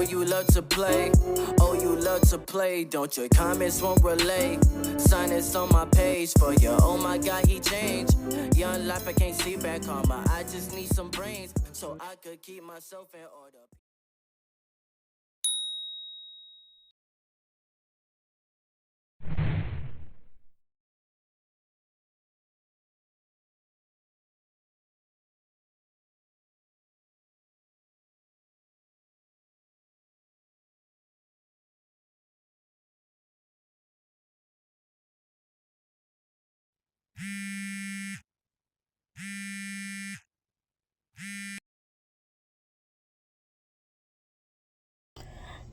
you love to play. Oh, you love to play. Don't your comments won't relay. Sign this on my page for you. Oh my God, he changed. Young life, I can't see back karma. I just need some brains so I could keep myself in order.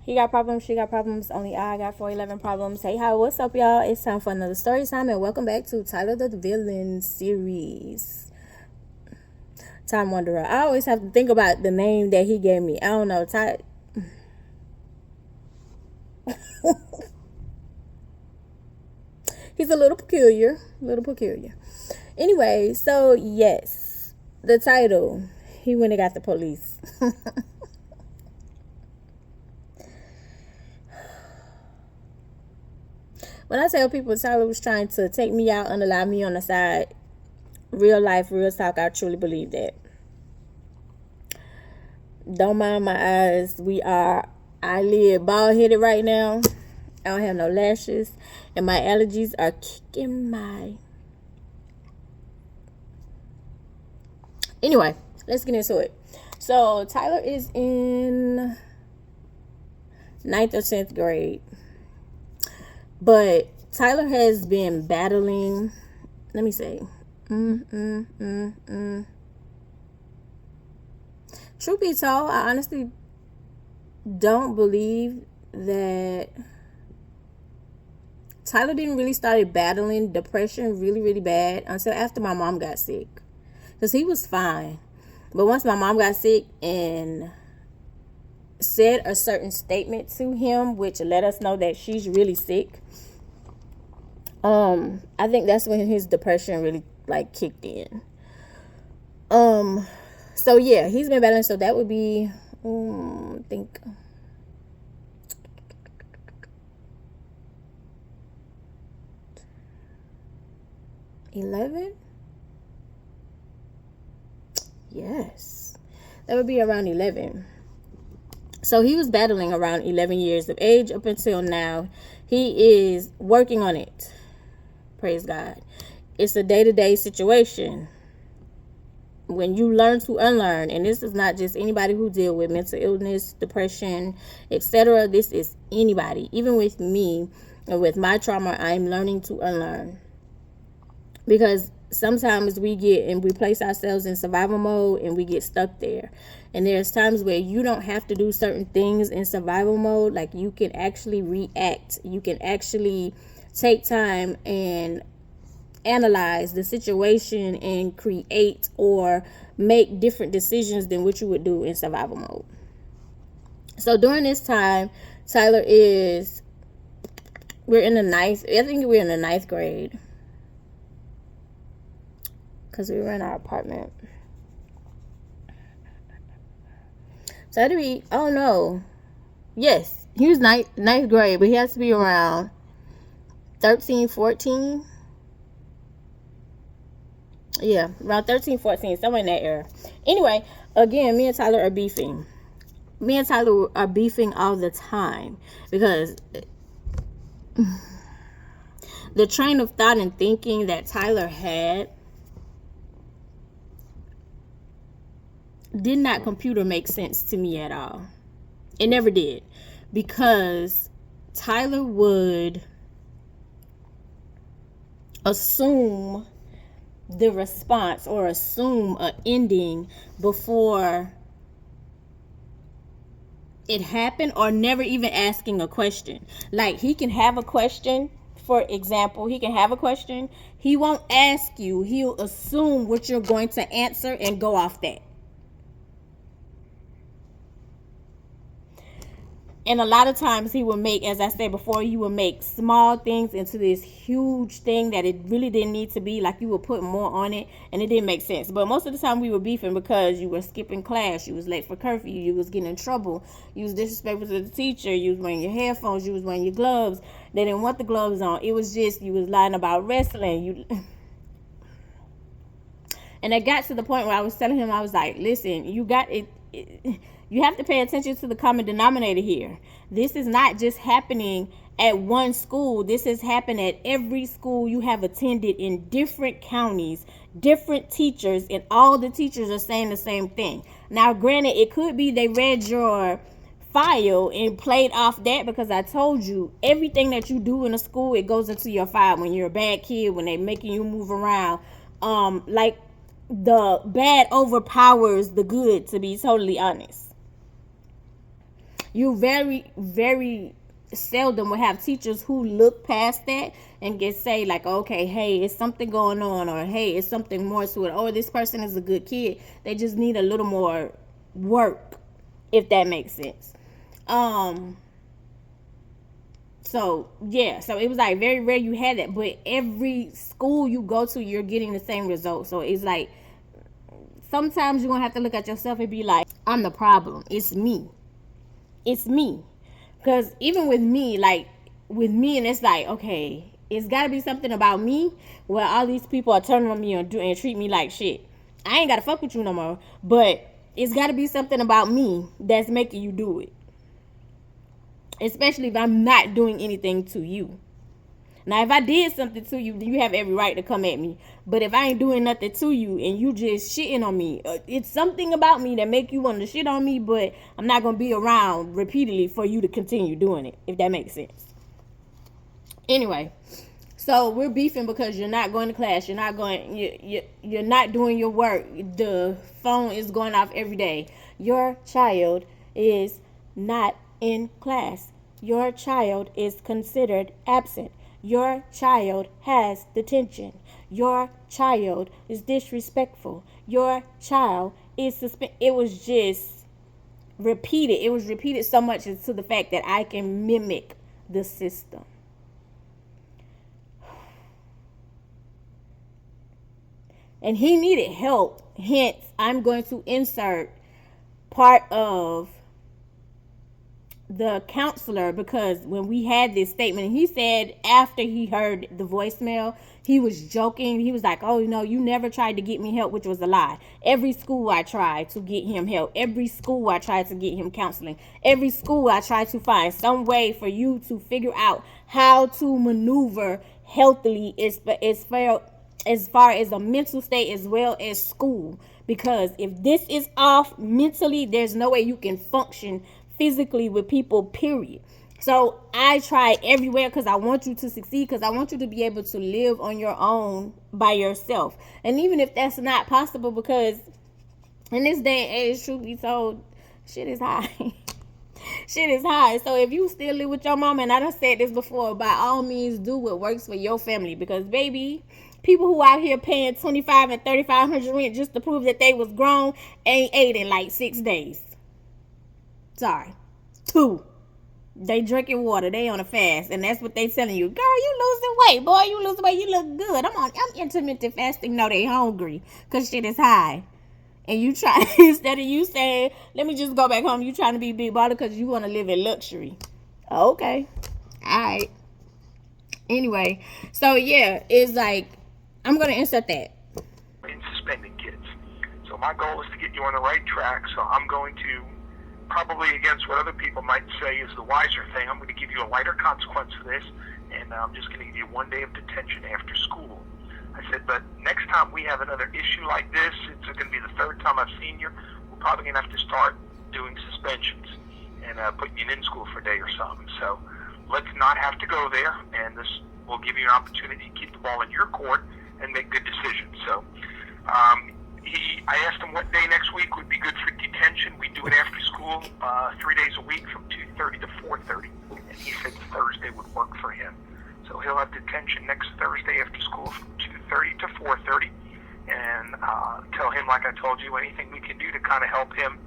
He got problems, she got problems, only I got 411 problems. Hey, hi, what's up, y'all? It's time for another story time, and welcome back to Tyler the Villain series. Time Wanderer. I always have to think about the name that he gave me. I don't know. He's a little peculiar. Anyway, so yes, the title. He went and got the police. When I tell people Tyler was trying to take me out and allow me on the side, real life, real talk, I truly believe that. Don't mind my eyes. I live bald headed right now. I don't have no lashes, and my allergies are kicking my. Anyway, let's get into it. So Tyler is in 9th or 10th grade. But Tyler has been battling, let me say, Truth be told, I honestly don't believe that Tyler didn't really start battling depression really bad until after my mom got sick. Because he was fine. But once my mom got sick and said a certain statement to him, which let us know that she's really sick, I think that's when his depression really kicked in. So yeah, he's been battling. So that would be, I think, 11. Yes, that would be around 11. So he was battling around 11 years of age up until now. He is working on it. Praise God. It's a day-to-day situation. When you learn to unlearn, and this is not just anybody who deal with mental illness, depression, etc. This is anybody. Even with me and with my trauma, I'm learning to unlearn. Because sometimes we place ourselves in survival mode and we get stuck there. And there's times where you don't have to do certain things in survival mode. Like, you can actually react. You can actually take time and analyze the situation and create or make different decisions than what you would do in survival mode. So during this time, we're in the ninth grade. Because we were in our apartment. So that'd be, oh no. Yes, he was ninth grade, but he has to be around 13, 14. Yeah, around 13, 14, somewhere in that era. Anyway, again, me and Tyler are beefing. Me and Tyler are beefing all the time. Because the train of thought and thinking that Tyler had did not compute or make sense to me at all. It never did. Because Tyler would assume the response or assume an ending before it happened, or never even asking a question. Like, he can have a question. For example, he can have a question. He won't ask you. He'll assume what you're going to answer and go off that. And a lot of times he would make, as I said before, he would make small things into this huge thing that it really didn't need to be. Like you would put more on it and it didn't make sense. But most of the time we were beefing because you were skipping class, you was late for curfew, you was getting in trouble, you was disrespectful to the teacher, you was wearing your headphones, you was wearing your gloves. They didn't want the gloves on. It was just, you was lying about wrestling. And it got to the point where I was telling him, I was like, listen, you got it. You have to pay attention to the common denominator here. This is not just happening at one school. This has happened at every school you have attended in different counties, different teachers, and all the teachers are saying the same thing. Now, granted, it could be they read your file and played off that, because I told you everything that you do in a school, it goes into your file. When you're a bad kid, when they're making you move around, like the bad overpowers the good, to be totally honest. You very, very seldom will have teachers who look past that and can say like, okay, hey, it's something going on, or hey, it's something more to it, or this person is a good kid. They just need a little more work, if that makes sense. So yeah, so it was like very rare you had that, but every school you go to, you're getting the same result. So it's like, sometimes you're gonna have to look at yourself and be like, I'm the problem. It's me. It's me. Because even with me, and it's like, okay, it's got to be something about me where all these people are turning on me and treat me like shit. I ain't got to fuck with you no more, but it's got to be something about me that's making you do it. Especially if I'm not doing anything to you. Now, if I did something to you, you have every right to come at me. But if I ain't doing nothing to you and you just shitting on me, it's something about me that make you want to shit on me, but I'm not going to be around repeatedly for you to continue doing it, if that makes sense. Anyway, so we're beefing because you're not going to class. You're not doing your work. The phone is going off every day. Your child is not in class. Your child is considered absent. Your child has detention. Your child is disrespectful. Your child is suspended. It was just repeated. It was repeated so much to the fact that I can mimic the system. And he needed help. Hence, I'm going to insert part of the counselor, because when we had this statement, he said after he heard the voicemail, he was joking. He was like, oh, no, you never tried to get me help, which was a lie. Every school I tried to get him help. Every school I tried to get him counseling. Every school I tried to find some way for you to figure out how to maneuver healthily as far as a mental state as well as school. Because if this is off mentally, there's no way you can function physically with people, period. So I try everywhere because I want you to succeed, because I want you to be able to live on your own by yourself. And even if that's not possible, because in this day and age, truth be told, shit is high. Shit is high. So if you still live with your mom, and I done said this before, by all means do what works for your family. Because baby, people who out here paying $2,500 and $3,500 rent just to prove that they was grown ain't ate in like 6 days. Sorry. 2. They drinking water. They on a fast. And that's what they telling you. Girl, you losing weight. Boy, you losing weight. You look good. I'm intermittent fasting. No, they hungry. Because shit is high. And you try, instead of you saying, let me just go back home, you trying to be big baller because you want to live in luxury. Okay. All right. Anyway. So, yeah. It's like, I'm going to insert that. In suspending kids. So my goal is to get you on the right track. So I'm going to, probably against what other people might say is the wiser thing, I'm going to give you a lighter consequence for this, and I'm just going to give you 1 day of detention after school. I said, but next time we have another issue like this, it's going to be the 3rd time I've seen you, we're probably going to have to start doing suspensions and putting you in school for a day or something. So let's not have to go there, and this will give you an opportunity to keep the ball in your court and make good decisions. So I asked him what day next week would be good for detention. We do it after school, 3 days a week from 2:30 to 4:30. And he said Thursday would work for him. So he'll have detention next Thursday after school from 2:30 to 4:30. And tell him, like I told you, anything we can do to kind of help him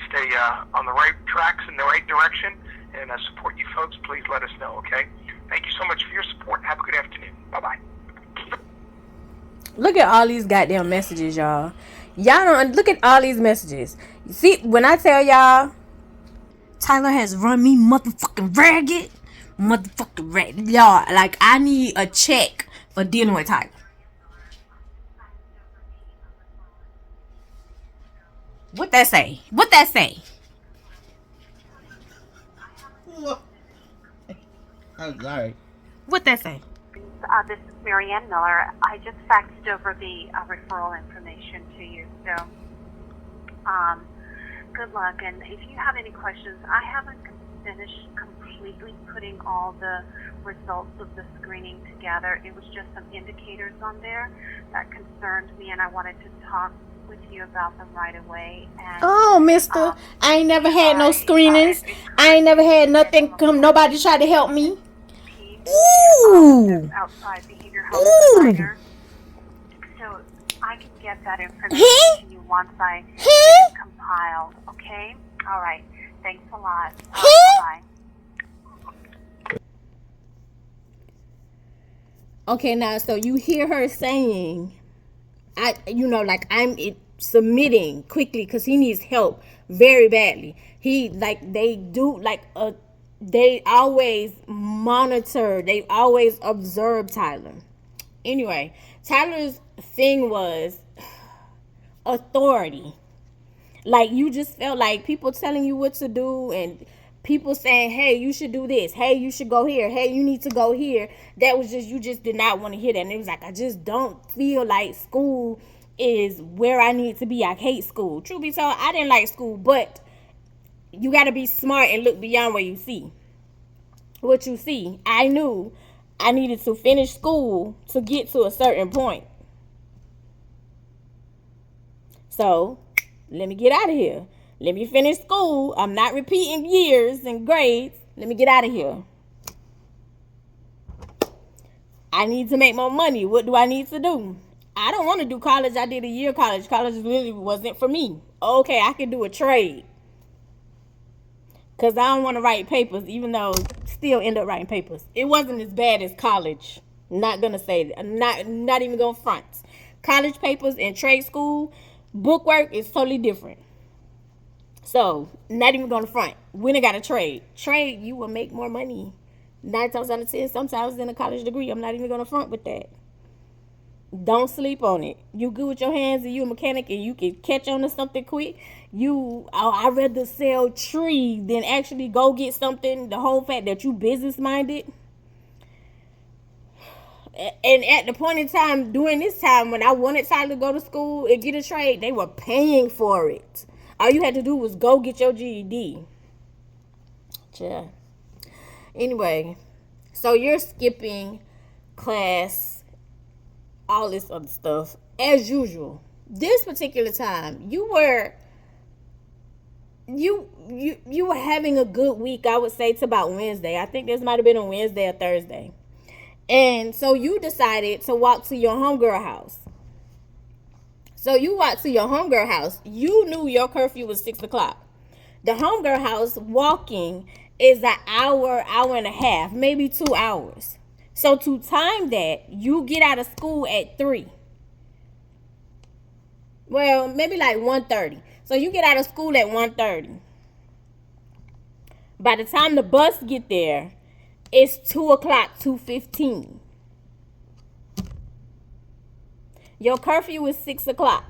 stay on the right tracks in the right direction. direction and support you folks, please let us know, okay? Thank you so much for your support. Have a good afternoon. Bye-bye. Look at all these goddamn messages, y'all. Y'all don't look at all these messages. You see, when I tell y'all, Tyler has run me motherfucking ragged. Motherfucking ragged. Y'all, like, I need a check for dealing with Tyler. What that say? What that say? I'm sorry. What that say? This is Marianne Miller. I just faxed over the referral information to you. So, good luck. And if you have any questions, I haven't finished completely putting all the results of the screening together. It was just some indicators on there that concerned me, and I wanted to talk with you about them right away. And, oh, mister, I ain't never had no screenings. I ain't never had nothing come. Nobody tried to help me. Ooh. Outside behavioral health provider. So I can get that information to you once I get it compiled. Okay? All right. Thanks a lot. Bye. Okay, now, so you hear her saying, I'm submitting quickly because he needs help very badly. They always monitor, they always observe Tyler. Anyway, Tyler's thing was authority. Like, you just felt like people telling you what to do and people saying, hey, you should do this. Hey, you should go here. Hey, you need to go here. That was just, you just did not want to hear that. And it was like, I just don't feel like school is where I need to be. I hate school. Truth be told, I didn't like school, but you got to be smart and look beyond what you see. I knew I needed to finish school to get to a certain point. So, let me get out of here. Let me finish school. I'm not repeating years and grades. Let me get out of here. I need to make more money. What do I need to do? I don't want to do college. I did a year of college. College really wasn't for me. Okay, I could do a trade. Because I don't want to write papers, even though still end up writing papers. It wasn't as bad as college. Not going to say that. Not even going to front. College papers and trade school, book work is totally different. So, not even going to front. When I got a trade. Trade, you will make more money. 9 times out of 10, sometimes in a college degree. I'm not even going to front with that. Don't sleep on it. You good with your hands and you a mechanic and you can catch on to something quick. I'd rather sell trees than actually go get something. The whole fact that you business minded. And at the point in time, during this time, when I wanted Tyler to go to school and get a trade, they were paying for it. All you had to do was go get your GED. Yeah. Anyway, so you're skipping class, all this other stuff, as usual. This particular time, you were having a good week, I would say, to about Wednesday. I think this might have been on Wednesday or Thursday. And so you decided to walk to your homegirl house. So you walked to your homegirl house. You knew your curfew was 6 o'clock. The homegirl house walking is an hour and a half, maybe 2 hours. So to time that, you get out of school at 3. Well, maybe like 1:30. So you get out of school at 1:30. By the time the bus get there, it's 2 o'clock, 2:15. Your curfew is 6 o'clock.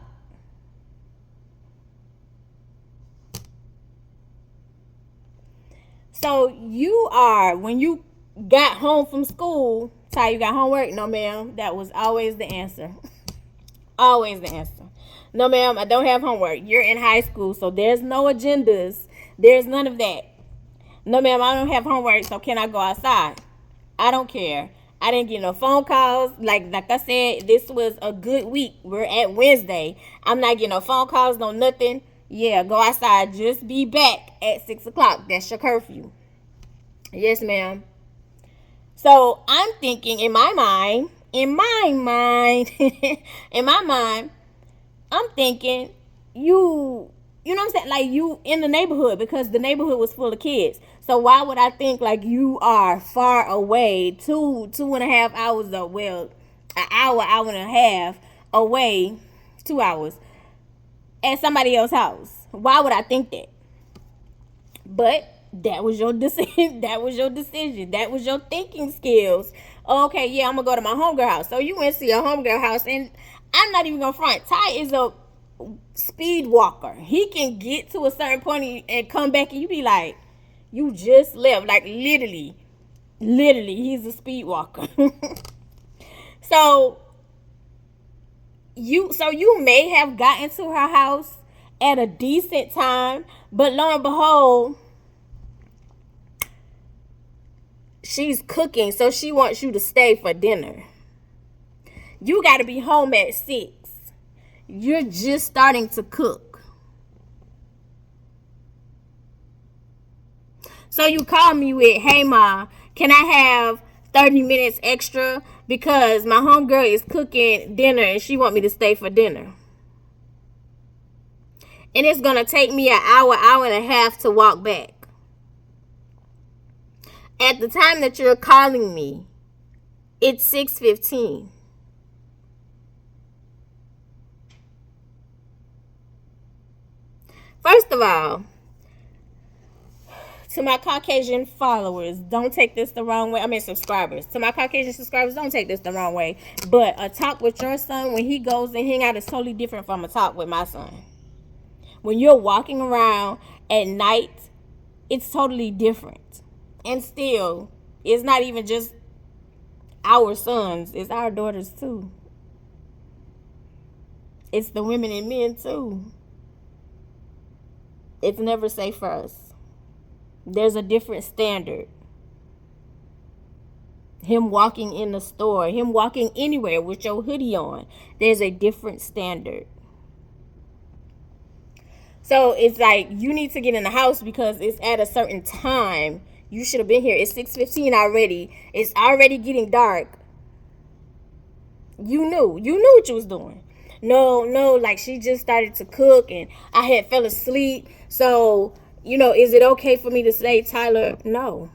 So you are, when you got home from school, Ty, you got homework? No, ma'am. That was always the answer. Always the answer. No, ma'am, I don't have homework. You're in high school, so there's no agendas. There's none of that. No, ma'am, I don't have homework, so can I go outside? I don't care. I didn't get no phone calls. Like I said, this was a good week. We're at Wednesday. I'm not getting no phone calls, no nothing. Yeah, go outside. Just be back at 6 o'clock. That's your curfew. Yes, ma'am. So I'm thinking in my mind, I'm thinking you you know what I'm saying? Like, you in the neighborhood, because the neighborhood was full of kids. So why would I think like you are far away, 2.5 hours, or well, an hour and a half away, 2 hours, at somebody else's house? Why would I think that? But that was your decision. That was your decision. That was your thinking skills. Okay, yeah, I'm gonna go to my homegirl house. So you went to your homegirl house, and I'm not even gonna front. Ty is a speed walker. He can get to a certain point and come back, and you be like, you just left. Like, literally, he's a speed walker. So you may have gotten to her house at a decent time, but lo and behold, she's cooking, so she wants you to stay for dinner. You got to be home at 6. You're just starting to cook. So you call me with, hey, Ma, can I have 30 minutes extra? Because my homegirl is cooking dinner and she want me to stay for dinner. And it's going to take me an hour and a half to walk back. At the time that you're calling me, it's 6:15. First of all, to my Caucasian followers, don't take this the wrong way. I mean, subscribers. To my Caucasian subscribers, don't take this the wrong way. But a talk with your son when he goes and hang out is totally different from a talk with my son. When you're walking around at night, it's totally different. And still, it's not even just our sons. It's our daughters, too. It's the women and men, too. It's never safe for us. There's a different standard. Him walking in the store, him walking anywhere with your hoodie on, there's a different standard. So it's like, you need to get in the house because it's at a certain time. You should have been here. It's 6:15 already. It's already getting dark. You knew what you was doing. No, like, she just started to cook and I had fell asleep. So, is it okay for me to say, Tyler? No.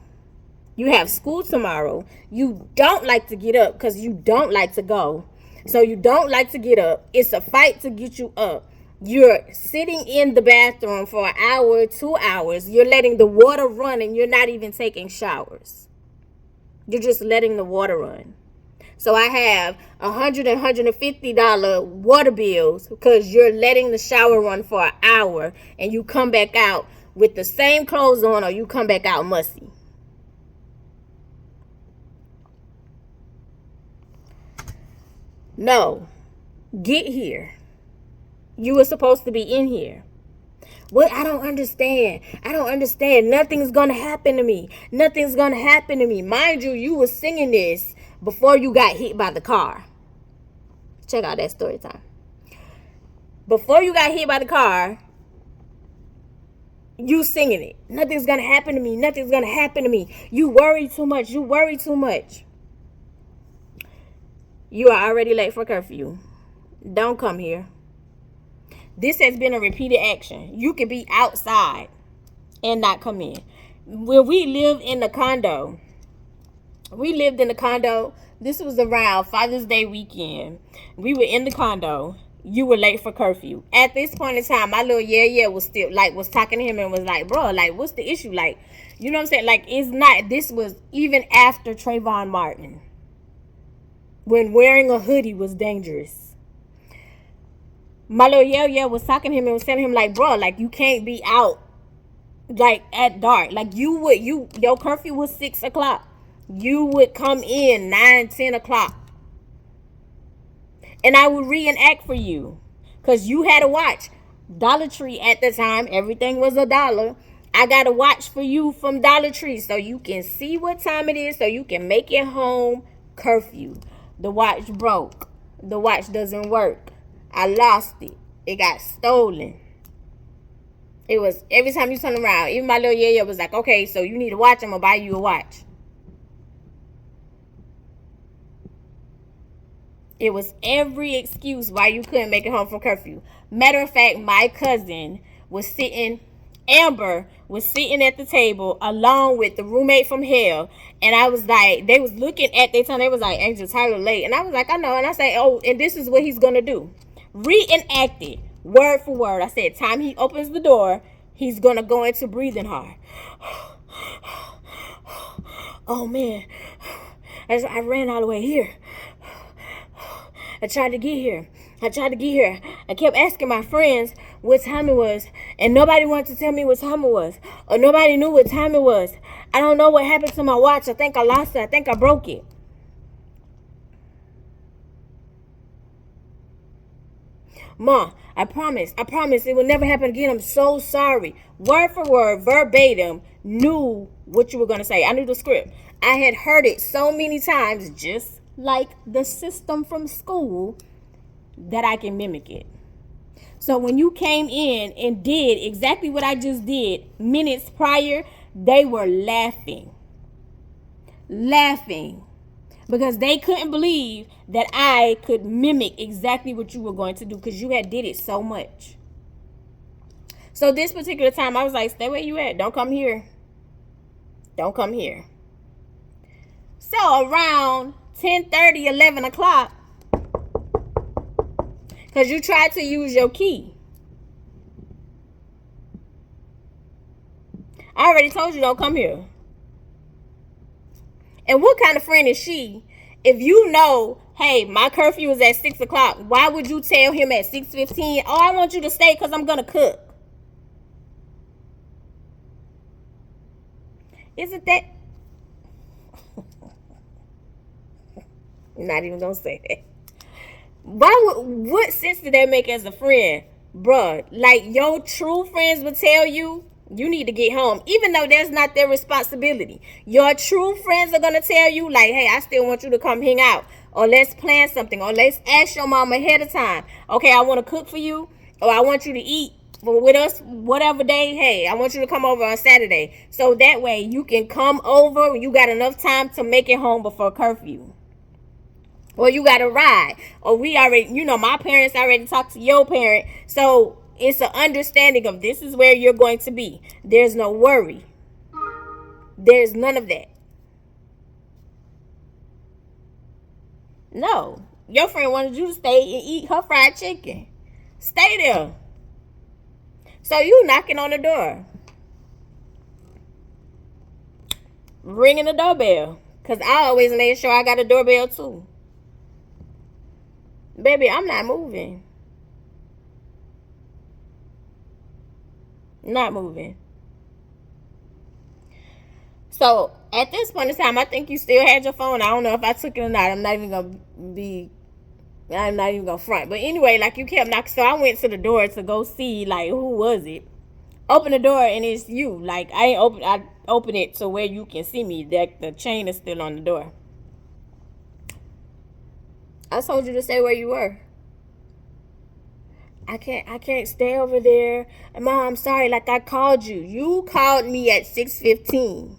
You have school tomorrow. You don't like to get up because you don't like to go. So you don't like to get up. It's a fight to get you up. You're sitting in the bathroom for an hour, 2 hours. You're letting the water run and you're not even taking showers. You're just letting the water run. So I have $100 and $150 water bills because you're letting the shower run for an hour and you come back out with the same clothes on, or you come back out musty. No. Get here. You were supposed to be in here. What? I don't understand. Nothing's going to happen to me. Mind you, you were singing this before you got hit by the car. Check out that story time. Before you got hit by the car, you singing it. Nothing's going to happen to me. You worry too much. You are already late for curfew. Don't come here. This has been a repeated action. You could be outside and not come in. When we lived in the condo, this was around Father's Day weekend. We were in the condo. You were late for curfew. At this point in time, my little was still, was talking to him and was like, bro, what's the issue? You know what I'm saying? It's not, this was even after Trayvon Martin, when wearing a hoodie was dangerous. My little was talking to him and was telling him, bro, you can't be out, at dark. Your curfew was 6 o'clock. You would come in 9, 10 o'clock. And I would reenact for you. Because you had a watch. Dollar Tree at the time, everything was $1. I got a watch for you from Dollar Tree so you can see what time it is so you can make it home curfew. The watch broke. The watch doesn't work. I lost it. It got stolen. It was every time you turn around. Even my little was like, okay, so you need a watch. I'm going to buy you a watch. It was every excuse why you couldn't make it home from curfew. Matter of fact, my cousin Amber was sitting at the table along with the roommate from hell. And I was like, they was looking at their time. They was like, Angel Tyler late. And I was like, I know. And I said, oh, and this is what he's going to do. Reenact it, word for word. I said, time he opens the door, he's going to go into breathing hard. Oh, man. I ran all the way here. I tried to get here. I kept asking my friends what time it was, and nobody wanted to tell me what time it was, or nobody knew what time it was. I don't know what happened to my watch. I think I lost it. I think I broke it. Ma, I promise it will never happen again. I'm so sorry. Word for word, verbatim, knew what you were going to say. I knew the script. I had heard it so many times, just like the system from school, that I can mimic it. So when you came in and did exactly what I just did minutes prior, they were laughing. Because they couldn't believe that I could mimic exactly what you were going to do, because you had did it so much. So this particular time, I was like, stay where you at. Don't come here. So around 10:30, 11 o'clock, because you tried to use your key. I already told you don't come here. And what kind of friend is she? If you know, hey, my curfew is at 6 o'clock, why would you tell him at 6:15, oh, I want you to stay because I'm going to cook? Isn't that? Not even going to say that. What sense did that make as a friend? Bruh, like your true friends would tell you, you need to get home, even though that's not their responsibility. Your true friends are going to tell you, like, hey, I still want you to come hang out, or let's plan something, or let's ask your mom ahead of time. Okay, I want to cook for you, or I want you to eat with us whatever day. Hey, I want you to come over on Saturday. So that way you can come over. You got enough time to make it home before curfew. Or you got to ride. Or we already, my parents already talked to your parent. So it's an understanding of this is where you're going to be. There's no worry. There's none of that. No. Your friend wanted you to stay and eat her fried chicken. Stay there. So you knocking on the door. Ringing the doorbell. Because I always made sure I got a doorbell too. Baby, I'm not moving. Not moving. So at this point in time, I think you still had your phone. I don't know if I took it or not. I'm not even going to front. But anyway, like you kept knocking. So I went to the door to go see, like, who was it? Open the door and it's you. Like, I open it to where you can see me. The chain is still on the door. I told you to stay where you were. I can't stay over there. Mom, I'm sorry. Like, I called you. You called me at 6:15.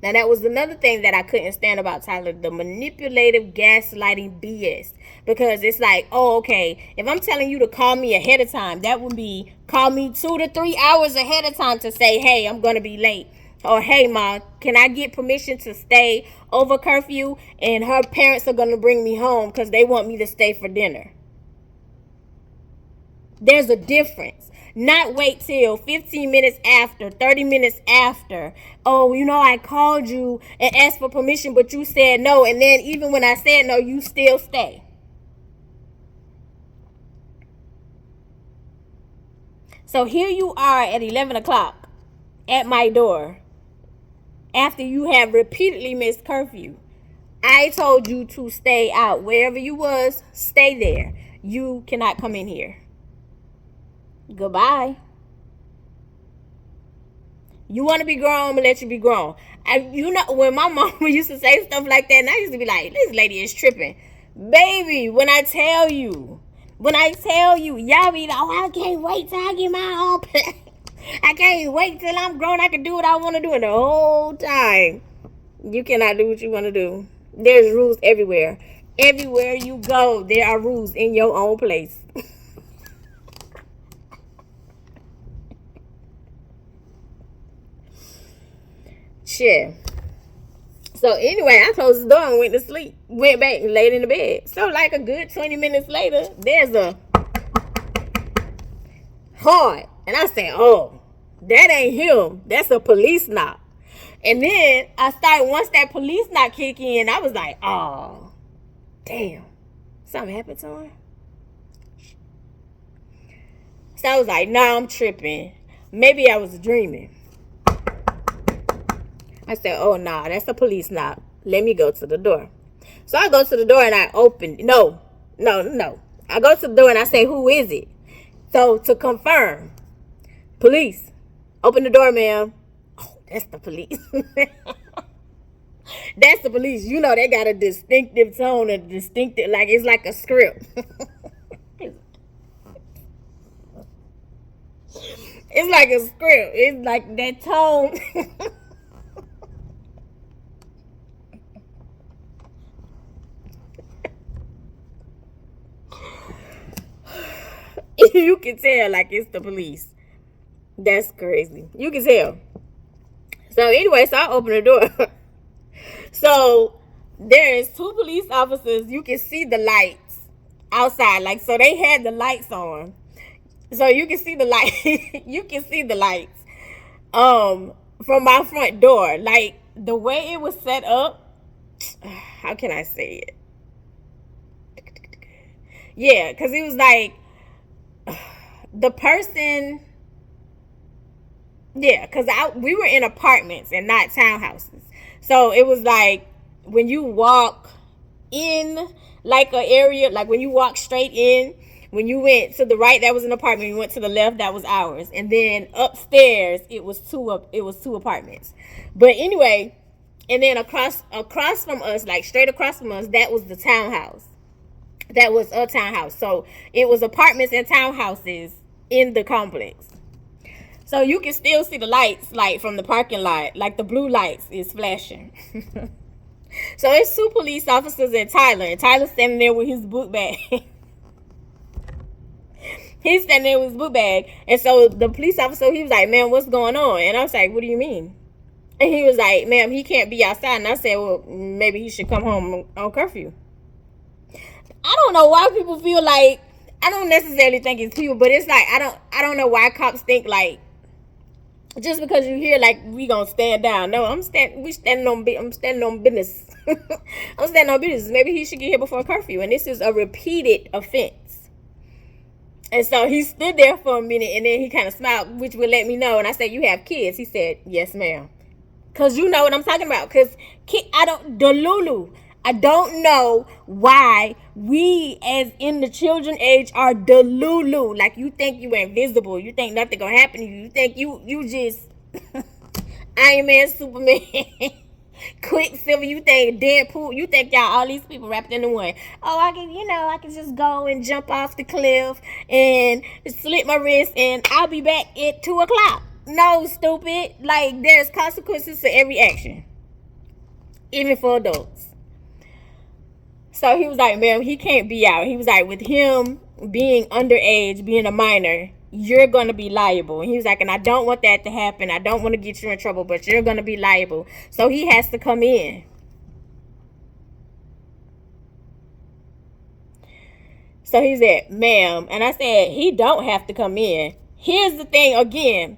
Now, that was another thing that I couldn't stand about Tyler. The manipulative gaslighting BS. Because it's like, oh, okay. If I'm telling you to call me ahead of time, that would be call me 2 to 3 hours ahead of time to say, hey, I'm going to be late. Or, hey, Ma, can I get permission to stay over curfew? And her parents are going to bring me home because they want me to stay for dinner. There's a difference. Not wait till 15 minutes after, 30 minutes after. Oh, I called you and asked for permission, but you said no. And then even when I said no, you still stay. So here you are at 11 o'clock at my door. After you have repeatedly missed curfew. I told you to stay out. Wherever you was, stay there. You cannot come in here. Goodbye. You want to be grown, I'm going to let you be grown. When my mom used to say stuff like that, and I used to be like, this lady is tripping. Baby, when I tell you, y'all be like, oh, I can't wait till I get my own place. I can't wait till I'm grown. I can do what I want to do. And the whole time, you cannot do what you want to do. There's rules everywhere. Everywhere you go, there are rules in your own place. Shit. So anyway, I closed the door and went to sleep. Went back and laid in the bed. So like a good 20 minutes later, there's a hard. And I said, oh, that ain't him. That's a police knock. And then I started, once that police knock kick in, I was like, oh, damn. Something happened to him. So I was like, nah, I'm tripping. Maybe I was dreaming. I said, oh, nah, that's a police knock. Let me go to the door. So I go to the door and I open. No. I go to the door and I say, who is it? So to confirm, police, open the door, ma'am. Oh, that's the police. That's the police. You know, they got a distinctive tone, a distinctive, like it's like a script. It's like a script. It's like that tone. You can tell like it's the police. That's crazy. You can tell. So anyway, so I open the door. So there is 2 police officers. You can see the lights outside. Like, so they had the lights on. So you can see the light. You can see the lights from my front door. Like the way it was set up. How can I say it? Yeah, because it was like the person. Yeah, because we were in apartments and not townhouses. So it was like when you walk in like an area, like when you walk straight in, when you went to the right, that was an apartment. You went to the left, that was ours. And then upstairs, it was two apartments. But anyway, and then across from us, like straight across from us, that was the townhouse. That was a townhouse. So it was apartments and townhouses in the complex. So you can still see the lights, like from the parking lot, like the blue lights is flashing. So it's 2 police officers and Tyler. And Tyler's standing there with his book bag. He's standing there with his book bag. And so the police officer, he was like, ma'am, what's going on? And I was like, what do you mean? And he was like, ma'am, he can't be outside. And I said, well, maybe he should come home on curfew. I don't know why people feel like, I don't necessarily think it's people, but it's like, I don't know why cops think like, just because you hear like we gonna stand down. No, I'm standing on business. I'm standing on business. Maybe he should get here before curfew. And this is a repeated offense. And so he stood there for a minute and then he kind of smiled, which would let me know. And I said, you have kids? He said, yes, ma'am. Cause you know what I'm talking about. Cause Delulu. I don't know why we as in the children age are delulu. Like you think you invisible. You think nothing gonna happen to you. You think you just Iron Man, Superman, Quicksilver. You think Deadpool. You think y'all all these people wrapped into one. Oh, I can just go and jump off the cliff and slit my wrist and I'll be back at 2 o'clock. No, stupid. Like there's consequences to every action. Even for adults. So he was like, ma'am, he can't be out. He was like, with him being underage, being a minor, you're going to be liable. And he was like, and I don't want that to happen. I don't want to get you in trouble, but you're going to be liable. So he has to come in. So he said, ma'am. And I said, he don't have to come in. Here's the thing again.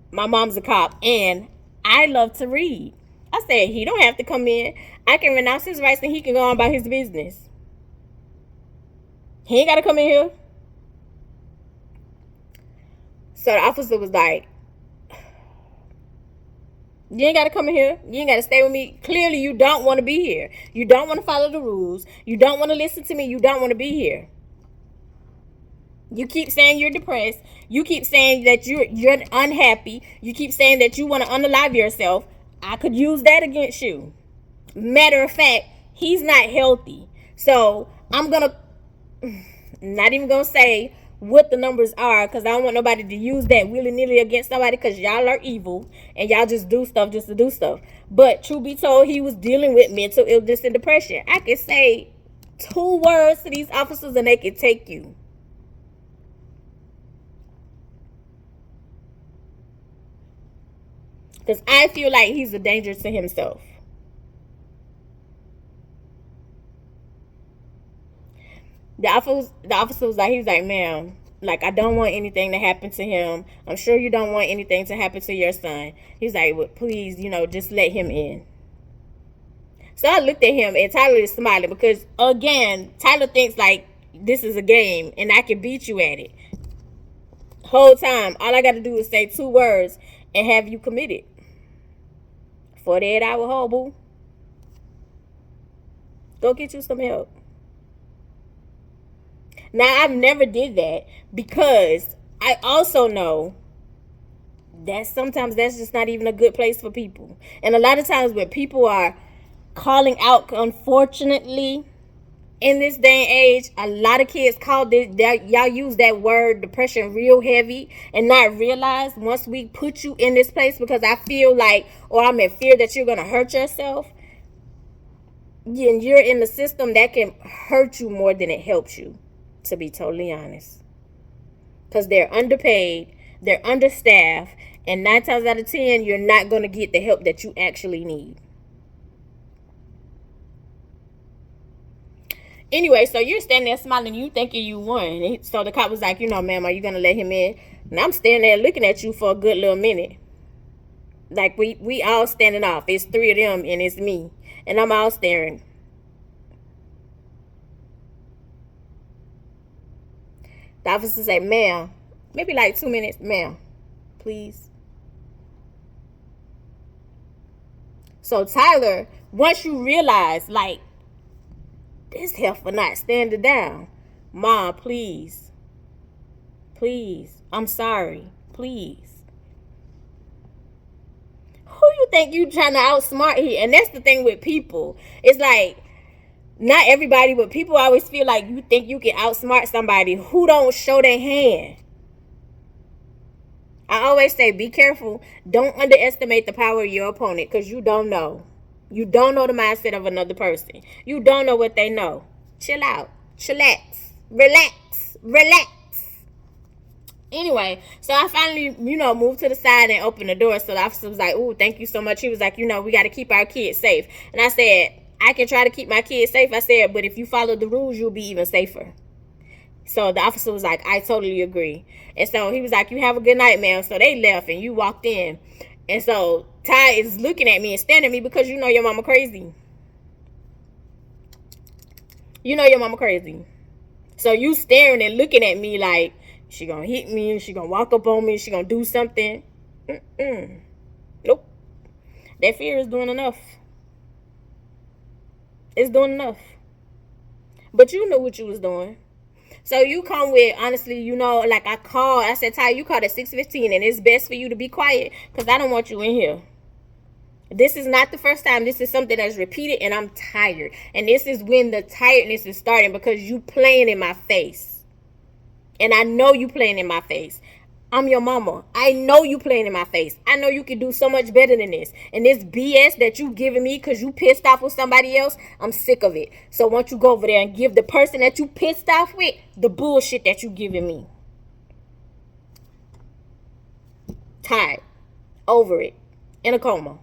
My mom's a cop and I love to read. I said, he don't have to come in. I can renounce his rights and he can go on about his business. He ain't got to come in here. So the officer was like, you ain't got to come in here. You ain't got to stay with me. Clearly, you don't want to be here. You don't want to follow the rules. You don't want to listen to me. You don't want to be here. You keep saying you're depressed. You keep saying that you're unhappy. You keep saying that you want to unalive yourself. I could use that against you. Matter of fact, he's not healthy. So I'm not even going to say what the numbers are because I don't want nobody to use that willy-nilly against somebody because y'all are evil and y'all just do stuff just to do stuff. But truth be told, he was dealing with mental illness and depression. I could say 2 words to these officers and they could take you. Because I feel like he's a danger to himself. The officer was like, he was like, ma'am, like, I don't want anything to happen to him. I'm sure you don't want anything to happen to your son. He's like, well, please, just let him in. So I looked at him, and Tyler is smiling because, again, Tyler thinks like this is a game and I can beat you at it. Whole time, all I got to do is say 2 words and have you committed. 48-hour hold, boo. Go get you some help. Now, I've never did that because I also know that sometimes that's just not even a good place for people. And a lot of times when people are calling out, unfortunately, in this day and age, a lot of kids call this, y'all use that word depression real heavy and not realize once we put you in this place because I feel like, or I'm in fear that you're going to hurt yourself, and you're in the system that can hurt you more than it helps you, to be totally honest. Because they're underpaid, they're understaffed, and 9 times out of 10, you're not going to get the help that you actually need. Anyway, so you're standing there smiling, you thinking you won. So the cop was like, ma'am, are you going to let him in? And I'm standing there looking at you for a good little minute. Like, we all standing off. It's 3 of them, and it's me. And I'm all staring. The officer said, ma'am, maybe like 2 minutes. Ma'am, please. So Tyler, once you realize, like, this heifer not standing down. Mom, please. Please. I'm sorry. Please. Who you think you trying to outsmart here? And that's the thing with people. It's like, not everybody, but people always feel like you think you can outsmart somebody who don't show their hand. I always say, be careful. Don't underestimate the power of your opponent because you don't know. You don't know the mindset of another person. You don't know what they know. Chill out. Chillax. Relax. Relax. Anyway, so I finally, moved to the side and opened the door. So the officer was like, ooh, thank you so much. He was like, we got to keep our kids safe. And I said, I can try to keep my kids safe. I said, but if you follow the rules, you'll be even safer. So the officer was like, I totally agree. And so he was like, you have a good night, ma'am. So they left and you walked in. And so Ty is looking at me and staring at me because your mama crazy. Your mama crazy. So you staring and looking at me like she gonna hit me, she gonna walk up on me, she gonna do something. Nope. That fear is doing enough. It's doing enough. But you knew what you was doing. So you come with, honestly, like I said, Ty, you called at 6:15 and it's best for you to be quiet because I don't want you in here. This is not the first time. This is something that's repeated and I'm tired. And this is when the tiredness is starting because you playing in my face. And I know you playing in my face. I'm your mama. I know you playing in my face. I know you can do so much better than this. And this BS that you giving me because you pissed off with somebody else, I'm sick of it. So why don't you go over there and give the person that you pissed off with the bullshit that you giving me. Tired. Over it. In a coma.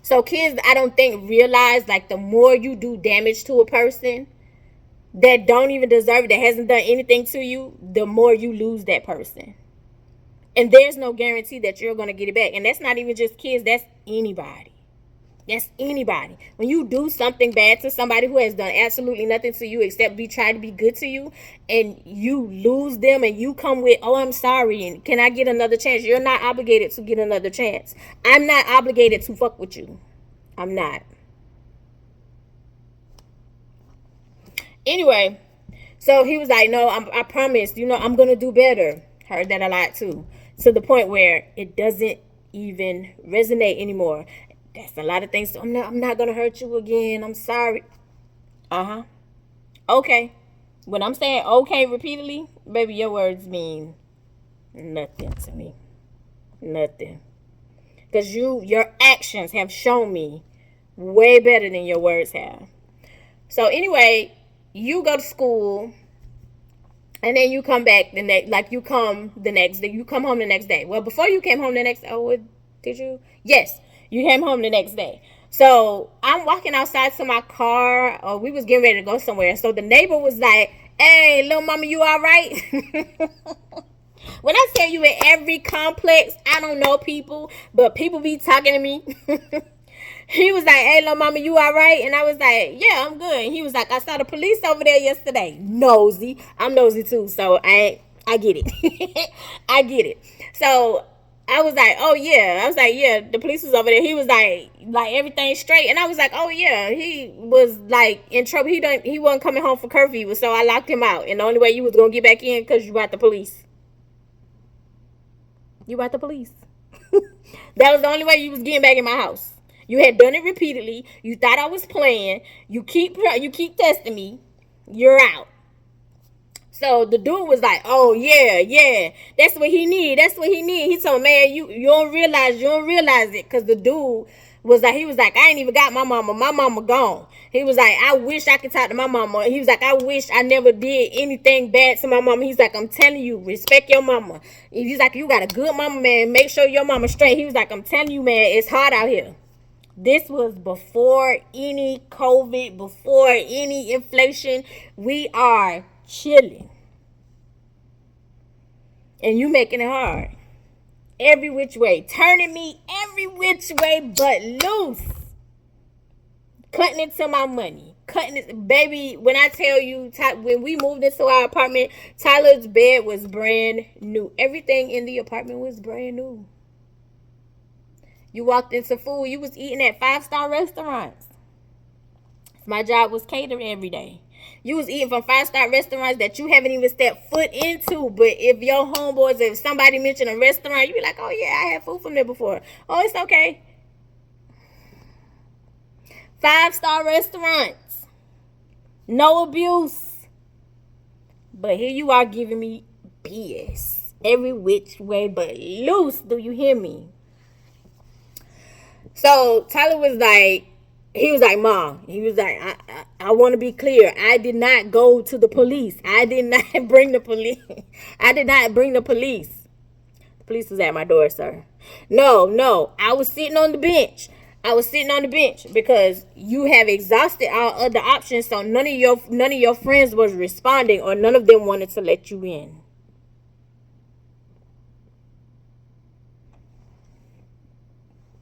So kids, I don't think realize like the more you do damage to a person that don't even deserve it, that hasn't done anything to you, the more you lose that person. And there's no guarantee that you're going to get it back. And that's not even just kids. That's anybody. That's anybody. When you do something bad to somebody who has done absolutely nothing to you except be trying to be good to you, and you lose them and you come with, oh, I'm sorry, and can I get another chance? You're not obligated to get another chance. I'm not obligated to fuck with you. I'm not. Anyway, so he was like, no, I promise, I'm going to do better. Heard that a lot too. To the point where it doesn't even resonate anymore. That's a lot of things. I'm not going to hurt you again. I'm sorry. Okay. When I'm saying okay repeatedly, baby, your words mean nothing to me. Nothing. Because your actions have shown me way better than your words have. So anyway, you go to school. And then you come back the next, like you come the next day. You come home the next day. Well, before you came home the next, did you? Yes, you came home the next day. So I'm walking outside to my car, or we was getting ready to go somewhere. So the neighbor was like, "Hey, little mama, you all right?" When I tell you, in every complex, I don't know people, but people be talking to me. He was like, "Hey, little mama, you all right?" And I was like, "Yeah, I'm good." And he was like, "I saw the police over there yesterday." Nosy. I'm nosy too, so I get it. I get it. So I was like, "Oh yeah." I was like, "Yeah, the police was over there." He was like everything's straight. And I was like, "Oh yeah." He was like in trouble. He wasn't coming home for curfew, so I locked him out. And the only way you was gonna get back in because you brought the police. You brought the police. That was the only way you was getting back in my house. You had done it repeatedly. You thought I was playing. You keep testing me. You're out. So the dude was like, "Oh yeah, that's what he need. That's what he need." He told, "Man, you don't realize it," because the dude was like, "I ain't even got my mama. My mama gone." He was like, "I wish I could talk to my mama." He was like, "I wish I never did anything bad to my mama." He's like, "I'm telling you, respect your mama." He's like, "You got a good mama, man. Make sure your mama's straight." He was like, "I'm telling you, man, it's hard out here." This was before any COVID, before any inflation. We are chilling. And you making it hard. Every which way. Turning me every which way but loose. Cutting into my money. Cutting it. Baby, when I tell you, when we moved into our apartment, Tyler's bed was brand new. Everything in the apartment was brand new. You walked into food, you was eating at 5-star restaurants. My job was catering every day. You was eating from 5-star restaurants that you haven't even stepped foot into. But if your homeboys, if somebody mentioned a restaurant, you be like, "Oh yeah, I had food from there before." "Oh, it's okay." 5-star restaurants. No abuse. But here you are giving me BS. Every which way but loose. Do you hear me? So Tyler was like, he was like, "Mom," he was like, I want to be clear. I did not go to the police. I did not bring the police. I did not bring the police. The police was at my door, sir. No. I was sitting on the bench. Because you have exhausted all other options. So none of your friends was responding, or none of them wanted to let you in.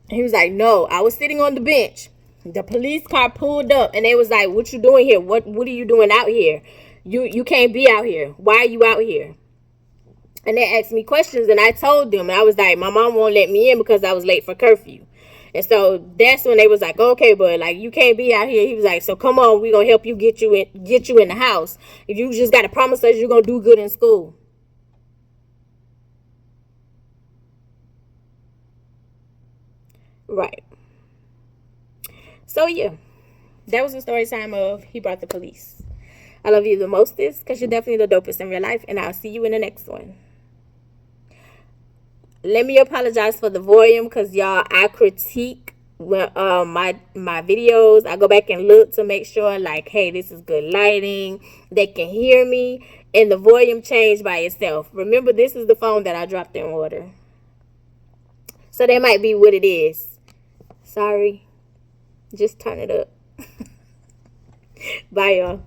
He was like, "No, I was sitting on the bench. The police car pulled up and they was like, 'What you doing here? What are you doing out here? You can't be out here. Why are you out here?' And they asked me questions and I told them. And I was like, 'My mom won't let me in because I was late for curfew.' And so that's when they was like, 'Okay, but like you can't be out here.' He was like, 'So come on, we gonna help you get you in the house. If you just gotta promise us you're gonna do good in school.'" Right. So yeah, that was the story time of He Brought the Police. I love you the mostest because you're definitely the dopest in real life, and I'll see you in the next one. Let me apologize for the volume because y'all, I critique my videos. I go back and look to make sure, like, hey, this is good lighting. They can hear me, and the volume changed by itself. Remember, this is the phone that I dropped in water, so that might be what it is. Sorry. Just turn it up. Bye, y'all.